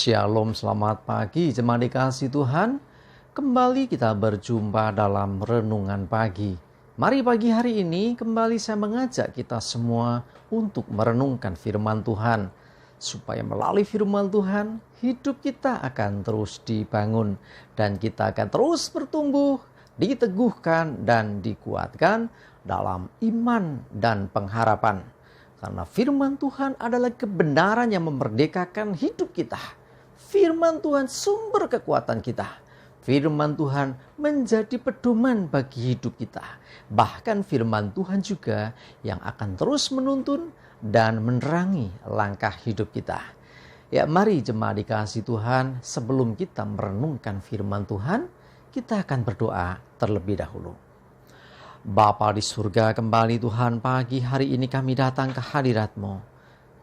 Shalom, selamat pagi jemaat dikasih Tuhan. Kembali kita berjumpa dalam renungan pagi. Mari pagi hari ini kembali saya mengajak kita semua untuk merenungkan firman Tuhan. Supaya melalui firman Tuhan, hidup kita akan terus dibangun. Dan kita akan terus bertumbuh, diteguhkan dan dikuatkan dalam iman dan pengharapan. Karena firman Tuhan adalah kebenaran yang memerdekakan hidup kita. Firman Tuhan sumber kekuatan kita. Firman Tuhan menjadi pedoman bagi hidup kita. Bahkan firman Tuhan juga yang akan terus menuntun dan menerangi langkah hidup kita. Ya, mari jemaat dikasih Tuhan, sebelum kita merenungkan firman Tuhan, kita akan berdoa terlebih dahulu. Bapa di surga, kembali Tuhan, pagi hari ini kami datang ke hadirat-Mu.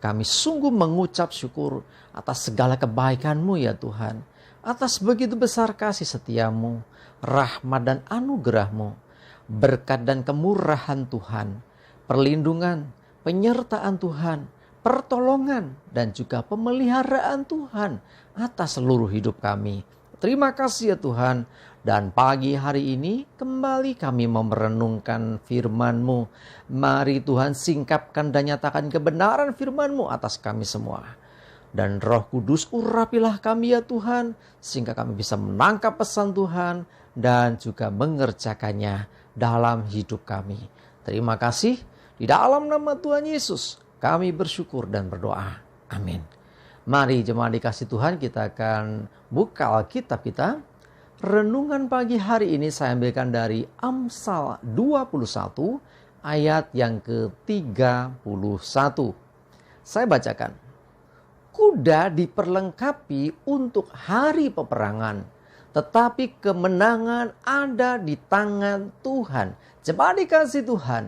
Kami sungguh mengucap syukur atas segala kebaikan-Mu ya Tuhan. Atas begitu besar kasih setia-Mu, rahmat dan anugerah-Mu, berkat dan kemurahan Tuhan, perlindungan, penyertaan Tuhan, pertolongan dan juga pemeliharaan Tuhan atas seluruh hidup kami. Terima kasih ya Tuhan. Dan pagi hari ini kembali kami merenungkan firman-Mu. Mari Tuhan singkapkan dan nyatakan kebenaran firman-Mu atas kami semua. Dan Roh Kudus urapilah kami ya Tuhan, sehingga kami bisa menangkap pesan Tuhan dan juga mengerjakannya dalam hidup kami. Terima kasih. Di dalam nama Tuhan Yesus kami bersyukur dan berdoa. Amin. Mari jemaat dikasih Tuhan, kita akan buka Alkitab kita. Renungan pagi hari ini saya ambilkan dari Amsal 21 ayat yang ke-31. Saya bacakan. Kuda diperlengkapi untuk hari peperangan, tetapi kemenangan ada di tangan Tuhan. Jemaat dikasih Tuhan,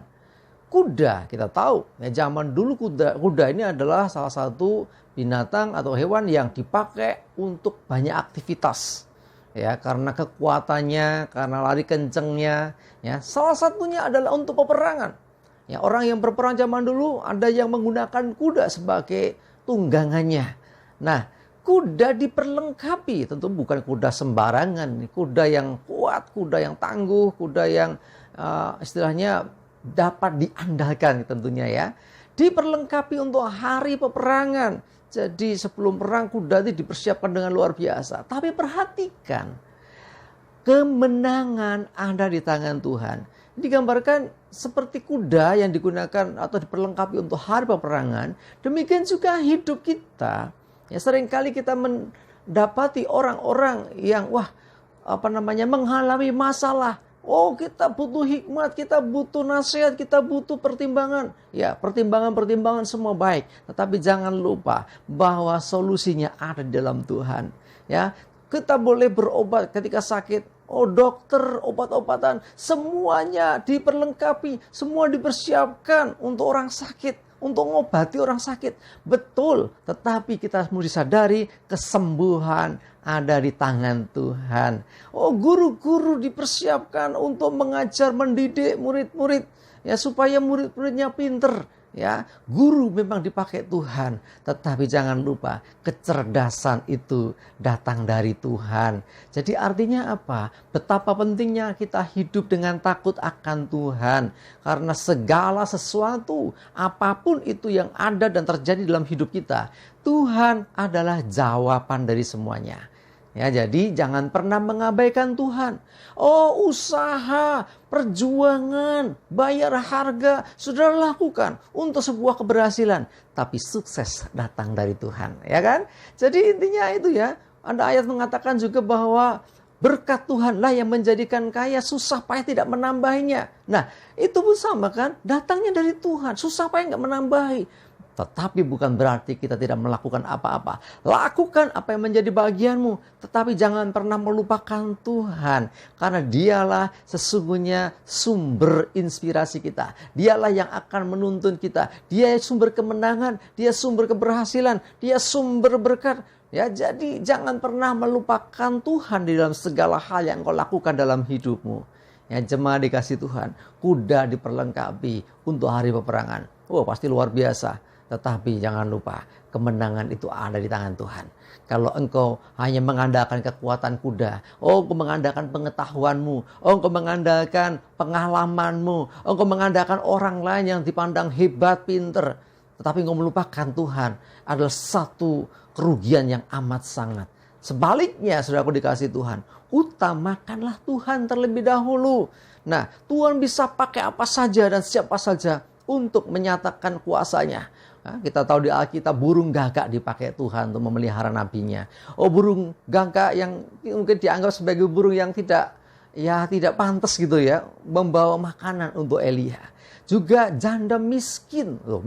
kuda kita tahu, ya zaman dulu kuda ini adalah salah satu binatang atau hewan yang dipakai untuk banyak aktivitas. Ya, karena kekuatannya, karena lari kencengnya, ya. Salah satunya adalah untuk peperangan. Ya, orang yang berperang zaman dulu ada yang menggunakan kuda sebagai tunggangannya. Nah, kuda diperlengkapi, tentu bukan kuda sembarangan, kuda yang kuat, kuda yang tangguh, kuda yang istilahnya dapat diandalkan tentunya ya. Diperlengkapi untuk hari peperangan. Jadi sebelum perang kuda itu dipersiapkan dengan luar biasa. Tapi perhatikan, kemenangan ada di tangan Tuhan. Digambarkan seperti kuda yang digunakan atau diperlengkapi untuk hari peperangan. Demikian juga hidup kita. Ya, seringkali kita mendapati orang-orang yang mengalami masalah. Oh, kita butuh hikmat, kita butuh nasihat, kita butuh pertimbangan. Ya, pertimbangan semua baik. Tetapi jangan lupa bahwa solusinya ada di dalam Tuhan. Ya, kita boleh berobat ketika sakit. Oh, dokter, obat-obatan, semuanya diperlengkapi, semua dipersiapkan untuk orang sakit, untuk mengobati orang sakit. Betul, tetapi kita mesti sadari kesembuhan ada di tangan Tuhan. Oh, guru-guru dipersiapkan untuk mengajar, mendidik murid-murid ya supaya murid-muridnya pinter. Ya, guru memang dipakai Tuhan, tetapi jangan lupa kecerdasan itu datang dari Tuhan. Jadi artinya apa? Betapa pentingnya kita hidup dengan takut akan Tuhan. Karena segala sesuatu, apapun itu yang ada dan terjadi dalam hidup kita, Tuhan adalah jawaban dari semuanya. Ya, jadi jangan pernah mengabaikan Tuhan. Oh, usaha, perjuangan, bayar harga sudah lakukan untuk sebuah keberhasilan, tapi sukses datang dari Tuhan, ya kan? Jadi intinya itu ya. Ada ayat mengatakan juga bahwa berkat Tuhanlah yang menjadikan kaya, susah payah tidak menambahinya. Nah, itu pun sama kan? Datangnya dari Tuhan, susah payah enggak menambahi. Tetapi bukan berarti kita tidak melakukan apa-apa. Lakukan apa yang menjadi bagianmu. Tetapi jangan pernah melupakan Tuhan. Karena dialah sesungguhnya sumber inspirasi kita. Dialah yang akan menuntun kita. Dia sumber kemenangan. Dia sumber keberhasilan. Dia sumber berkat. Ya, jadi jangan pernah melupakan Tuhan di dalam segala hal yang kau lakukan dalam hidupmu. Ya, jemaat dikasih Tuhan. Kuda diperlengkapi untuk hari peperangan. Oh, pasti luar biasa. Tetapi jangan lupa, kemenangan itu ada di tangan Tuhan. Kalau engkau hanya mengandalkan kekuatan kuda, engkau mengandalkan pengetahuanmu, engkau mengandalkan pengalamanmu, engkau mengandalkan orang lain yang dipandang hebat, pinter, tetapi engkau melupakan Tuhan, adalah satu kerugian yang amat sangat. Sebaliknya, saudaraku dikasih Tuhan, utamakanlah Tuhan terlebih dahulu. Nah, Tuhan bisa pakai apa saja dan siapa saja untuk menyatakan kuasanya. Nah, kita tahu di Alkitab burung gagak dipakai Tuhan untuk memelihara nabinya. Burung gagak yang mungkin dianggap sebagai burung yang tidak pantas gitu ya, membawa makanan untuk Elia. Juga janda miskin loh,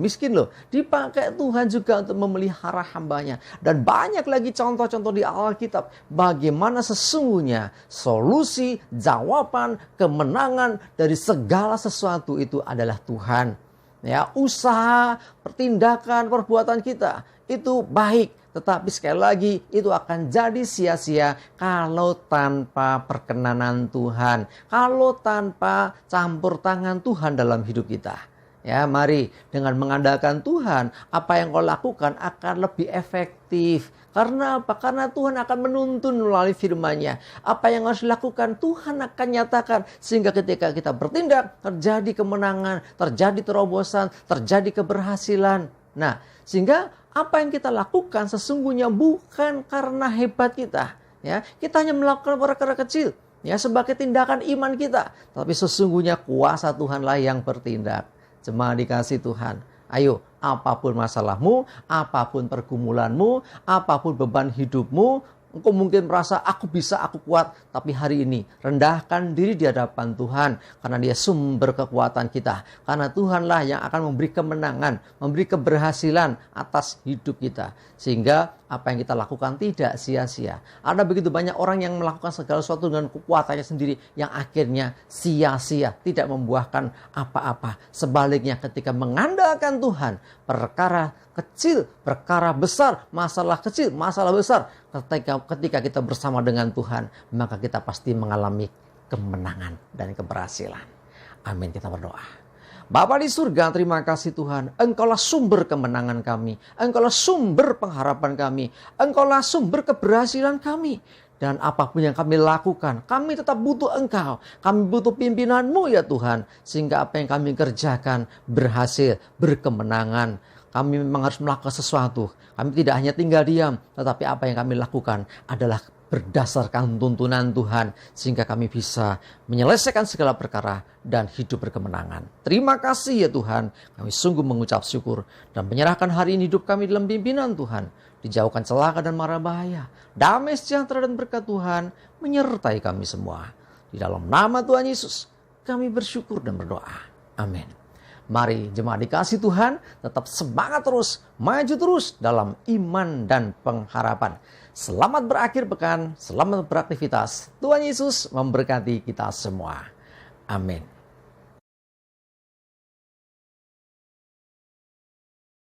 dipakai Tuhan juga untuk memelihara hambanya. Dan banyak lagi contoh-contoh di Alkitab bagaimana sesungguhnya solusi, jawaban, kemenangan dari segala sesuatu itu adalah Tuhan. Ya, usaha, pertindakan, perbuatan kita itu baik, tetapi sekali lagi itu akan jadi sia-sia kalau tanpa perkenanan Tuhan, kalau tanpa campur tangan Tuhan dalam hidup kita. Ya, mari dengan mengandalkan Tuhan, apa yang kau lakukan akan lebih efektif. Karena apa? Karena Tuhan akan menuntun melalui firman-Nya. Apa yang harus dilakukan, Tuhan akan nyatakan. Sehingga ketika kita bertindak, terjadi kemenangan, terjadi terobosan, terjadi keberhasilan. Nah, sehingga apa yang kita lakukan sesungguhnya bukan karena hebat kita. Ya, kita hanya melakukan perkara kecil, ya, sebagai tindakan iman kita. Tapi sesungguhnya kuasa Tuhanlah yang bertindak. Jemaat dikasih Tuhan, ayo, apapun masalahmu, apapun pergumulanmu, apapun beban hidupmu, engkau mungkin merasa aku bisa, aku kuat. Tapi hari ini rendahkan diri di hadapan Tuhan. Karena Dia sumber kekuatan kita. Karena Tuhanlah yang akan memberi kemenangan, memberi keberhasilan atas hidup kita. Sehingga apa yang kita lakukan tidak sia-sia. Ada begitu banyak orang yang melakukan segala sesuatu dengan kekuatannya sendiri, yang akhirnya sia-sia, tidak membuahkan apa-apa. Sebaliknya ketika mengandalkan Tuhan, perkara kecil, perkara besar, masalah kecil, masalah besar, ketika kita bersama dengan Tuhan, maka kita pasti mengalami kemenangan dan keberhasilan. Amin, kita berdoa. Bapa di surga, terima kasih Tuhan. Engkaulah sumber kemenangan kami. Engkaulah sumber pengharapan kami. Engkaulah sumber keberhasilan kami. Dan apapun yang kami lakukan, kami tetap butuh Engkau. Kami butuh pimpinan-Mu ya Tuhan. Sehingga apa yang kami kerjakan berhasil, berkemenangan. Kami memang harus melakukan sesuatu. Kami tidak hanya tinggal diam, tetapi apa yang kami lakukan adalah berdasarkan tuntunan Tuhan, sehingga kami bisa menyelesaikan segala perkara dan hidup berkemenangan. Terima kasih ya Tuhan, kami sungguh mengucap syukur dan menyerahkan hari ini hidup kami dalam pimpinan Tuhan. Dijauhkan celaka dan mara bahaya, damai sejahtera dan berkat Tuhan menyertai kami semua. Di dalam nama Tuhan Yesus kami bersyukur dan berdoa. Amin. Mari jemaat dikasih Tuhan tetap semangat terus, maju terus dalam iman dan pengharapan. Selamat berakhir pekan, selamat beraktivitas. Tuhan Yesus memberkati kita semua. Amin.